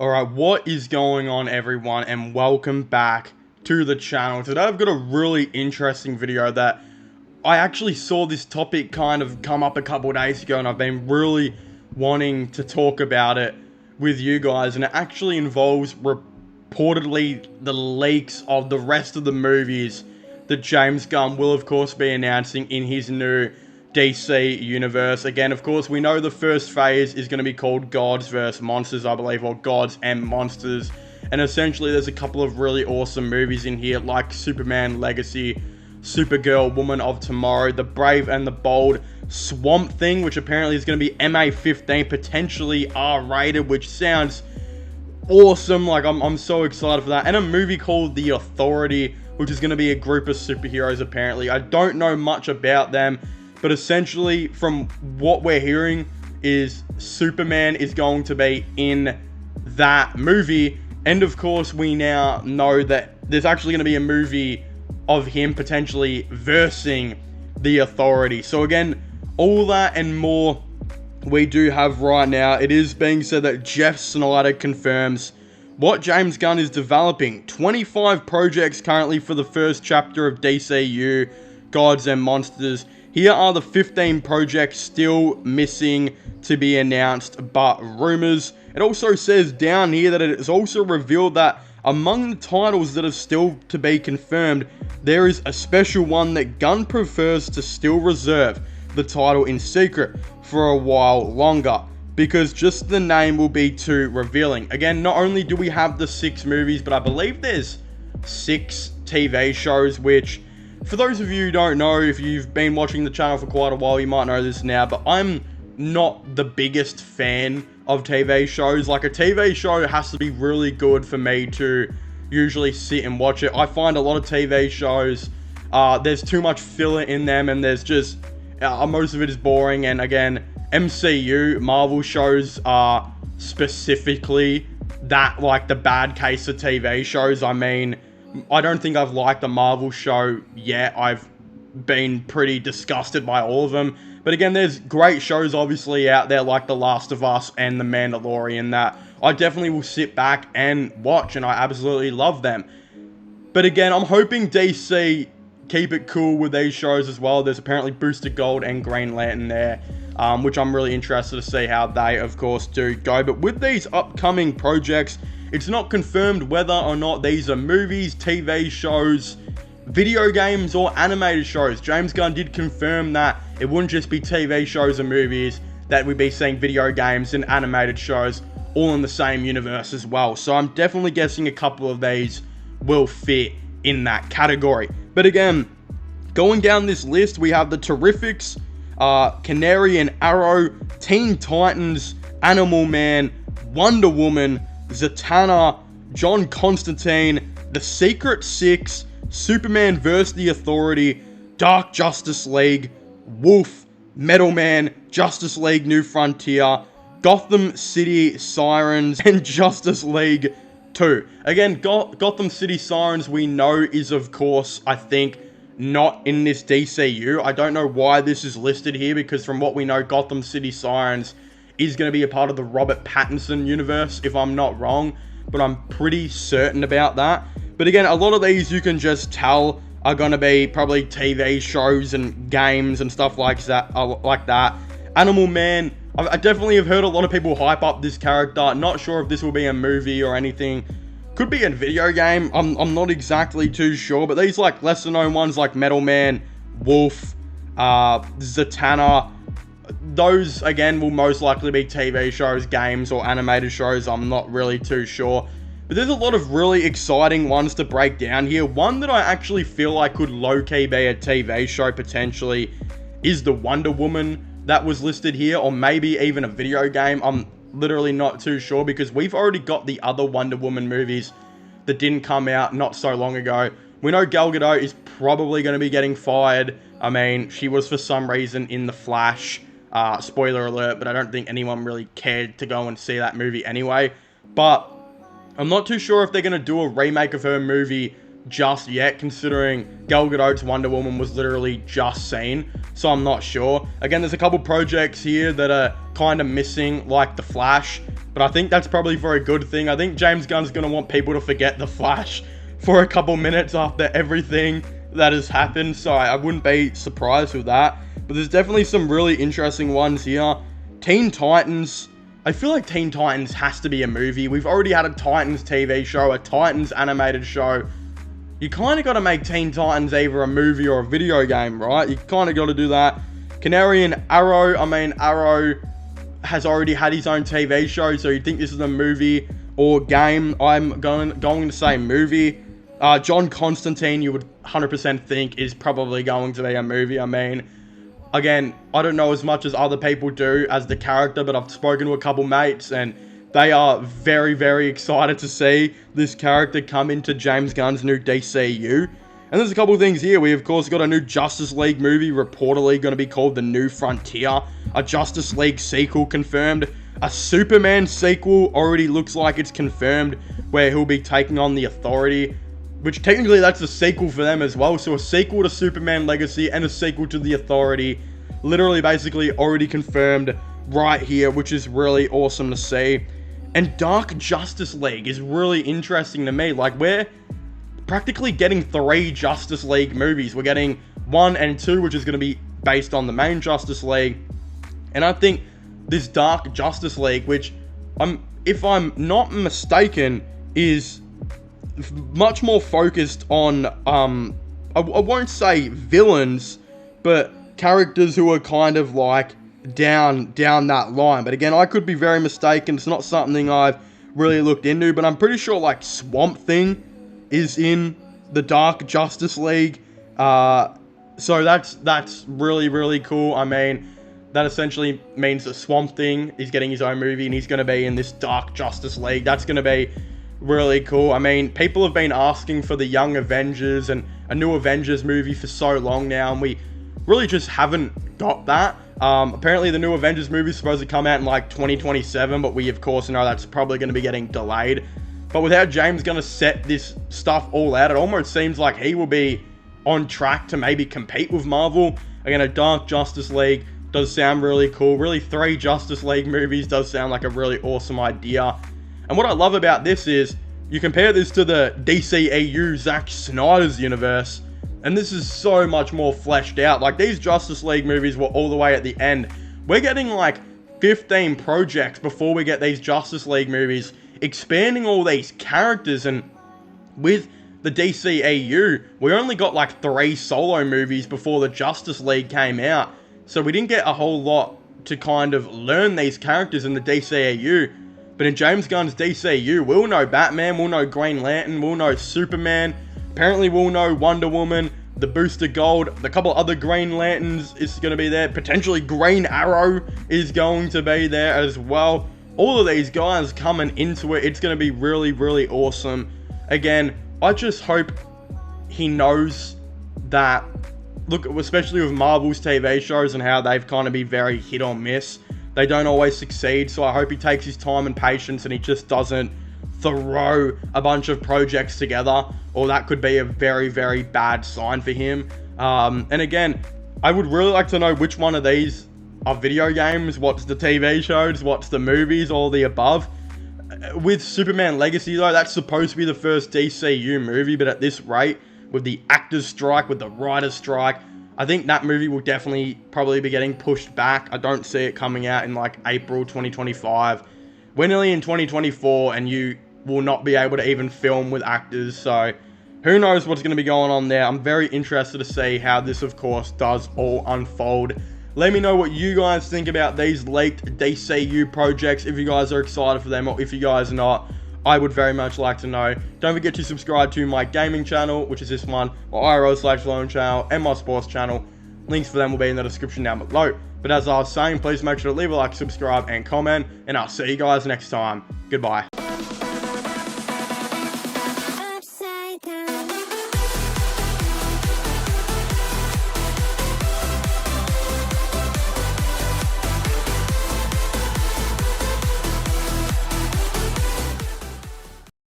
Alright, what is going on, everyone, and welcome back to the channel. Today I've got a really interesting video that I actually saw this topic kind of come up a couple of days ago, and I've been really wanting to talk about it with you guys, and it actually involves reportedly the leaks of the rest of the movies that James Gunn will of course be announcing in his new DC universe. Again, of course, we know the first phase is going to be called Gods vs. Monsters, I believe, or Gods and Monsters. And essentially, there's a couple of really awesome movies in here, like Superman Legacy, Supergirl, Woman of Tomorrow, The Brave and the Bold, Swamp Thing, which apparently is going to be MA-15, potentially R-rated, which sounds awesome. Like, I'm so excited for that. And a movie called The Authority, which is going to be a group of superheroes, apparently. I don't know much about them, but essentially, from what we're hearing, is Superman is going to be in that movie. And of course, we now know that there's actually going to be a movie of him potentially versing the Authority. So again, all that and more we do have right now. It is being said that Jeff Snyder confirms what James Gunn is developing. 25 projects currently for the first chapter of DCU, Gods and Monsters. Here are the 15 projects still missing to be announced, but rumors. It also says down here that it is also revealed that among the titles that are still to be confirmed, there is a special one that Gunn prefers to still reserve the title in secret for a while longer, because just the name will be too revealing. Again, not only do we have the 6 movies, but I believe there's 6 TV shows, which, for those of you who don't know, if you've been watching the channel for quite a while, you might know this now, but I'm not the biggest fan of TV shows. Like, a TV show has to be really good for me to usually sit and watch it. I find a lot of TV shows, there's too much filler in them, and there's just, most of it is boring. And again, MCU, Marvel shows are specifically that, like, the bad case of TV shows. I mean, I don't think I've liked a Marvel show yet. I've been pretty disgusted by all of them. But again, there's great shows obviously out there like The Last of Us and The Mandalorian that I definitely will sit back and watch, and I absolutely love them. But again, I'm hoping DC keep it cool with these shows as well. There's apparently Booster Gold and Green Lantern there, which I'm really interested to see how they, of course, do go. But with these upcoming projects, it's not confirmed whether or not these are movies, TV shows, video games, or animated shows. James Gunn did confirm that it wouldn't just be TV shows and movies, that we'd be seeing video games and animated shows all in the same universe as well. So I'm definitely guessing a couple of these will fit in that category. But again, going down this list, we have the Terrifics, Canary and Arrow, Teen Titans, Animal Man, Wonder Woman, Zatanna, John Constantine, The Secret Six, Superman vs. the Authority, Dark Justice League, Wolf, Metal Man, Justice League New Frontier, Gotham City Sirens, and Justice League 2. Again, Gotham City Sirens we know is, of course, I think, not in this DCU. I don't know why this is listed here, because from what we know, Gotham City Sirens is going to be a part of the Robert Pattinson universe, if I'm not wrong, but I'm pretty certain about that. But again, a lot of these you can just tell are going to be probably TV shows and games and stuff like that. Animal Man, I definitely have heard a lot of people hype up this character. Not sure if this will be a movie or anything. Could be a video game. I'm not exactly too sure. But these, like, lesser known ones like Metal Man, Wolf, Zatanna, those, again, will most likely be TV shows, games, or animated shows. I'm not really too sure. But there's a lot of really exciting ones to break down here. One that I actually feel like could low-key be a TV show potentially is the Wonder Woman that was listed here, or maybe even a video game. I'm literally not too sure, because we've already got the other Wonder Woman movies that didn't come out not so long ago. We know Gal Gadot is probably going to be getting fired. I mean, she was for some reason in The Flash. Spoiler alert, but I don't think anyone really cared to go and see that movie anyway. But I'm not too sure if they're going to do a remake of her movie just yet, considering Gal Gadot's Wonder Woman was literally just seen, so I'm not sure. Again, there's a couple projects here that are kind of missing, like The Flash, but I think that's probably for a good thing. I think James Gunn's going to want people to forget The Flash for a couple minutes after everything that has happened, so I wouldn't be surprised with that. But there's definitely some really interesting ones here. Teen Titans. I feel like Teen Titans has to be a movie. We've already had a Titans TV show, a Titans animated show. You kind of got to make Teen Titans either a movie or a video game, right? You kind of got to do that. Canary and Arrow. I mean, Arrow has already had his own TV show, so you'd think this is a movie or game. I'm going to say movie. John Constantine, you would 100% think is probably going to be a movie. I mean, again, I don't know as much as other people do as the character, but I've spoken to a couple mates, and they are very, very excited to see this character come into James Gunn's new DCU. And there's a couple of things here. We, of course, got a new Justice League movie, reportedly going to be called The New Frontier. A Justice League sequel confirmed. A Superman sequel already looks like it's confirmed, where he'll be taking on the Authority, which technically that's a sequel for them as well. So a sequel to Superman Legacy and a sequel to the Authority, literally basically already confirmed right here, which is really awesome to see. And Dark Justice League is really interesting to me. Like, we're practically getting 3 Justice League movies. We're getting 1 and 2, which is going to be based on the main Justice League. And I think this Dark Justice League, which, if I'm not mistaken, is much more focused on, I won't say villains, but characters who are kind of like down that line. But again, I could be very mistaken. It's not something I've really looked into, but I'm pretty sure like Swamp Thing is in the Dark Justice League. So that's really, really cool. I mean, that essentially means that Swamp Thing is getting his own movie and he's going to be in this Dark Justice League. That's going to be really cool. I mean, people have been asking for the Young Avengers and a new Avengers movie for so long now, and we really just haven't got that. Apparently the new Avengers movie is supposed to come out in like 2027, but we of course know that's probably going to be getting delayed. But with how James going to set this stuff all out, it almost seems like he will be on track to maybe compete with Marvel. Again, a Dark Justice League does sound really cool. Really, 3 Justice League movies does sound like a really awesome idea. And what I love about this is, you compare this to the DCU Zack Snyder's universe, and this is so much more fleshed out. Like, these Justice League movies were all the way at the end. We're getting like 15 projects before we get these Justice League movies, expanding all these characters. And with the DCAU, we only got like 3 solo movies before the Justice League came out. So we didn't get a whole lot to kind of learn these characters in the DCAU. But in James Gunn's DCU, we'll know Batman, we'll know Green Lantern, we'll know Superman. Apparently we'll know Wonder Woman, the Booster Gold, a couple other Green Lanterns is going to be there. Potentially Green Arrow is going to be there as well. All of these guys coming into it, it's going to be really, really awesome. Again, I just hope he knows that, look, especially with Marvel's TV shows and how they've kind of been very hit or miss, they don't always succeed. So I hope he takes his time and patience and he just doesn't throw a bunch of projects together, or that could be a very, very bad sign for him. And again, I would really like to know which one of these are video games, what's the TV shows, what's the movies, all the above. With Superman Legacy though, that's supposed to be the first DCU movie, but at this rate, with the actors strike, with the writers strike, I think that movie will definitely probably be getting pushed back. I don't see it coming out in like April 2025. We're nearly in 2024 and you will not be able to even film with actors. So who knows what's going to be going on there. I'm very interested to see how this, of course, does all unfold. Let me know what you guys think about these leaked DCU projects. If you guys are excited for them or if you guys are not, I would very much like to know. Don't forget to subscribe to my gaming channel, which is this one, my IRL/Loan channel, and my sports channel. Links for them will be in the description down below. But as I was saying, please make sure to leave a like, subscribe, and comment, and I'll see you guys next time. Goodbye.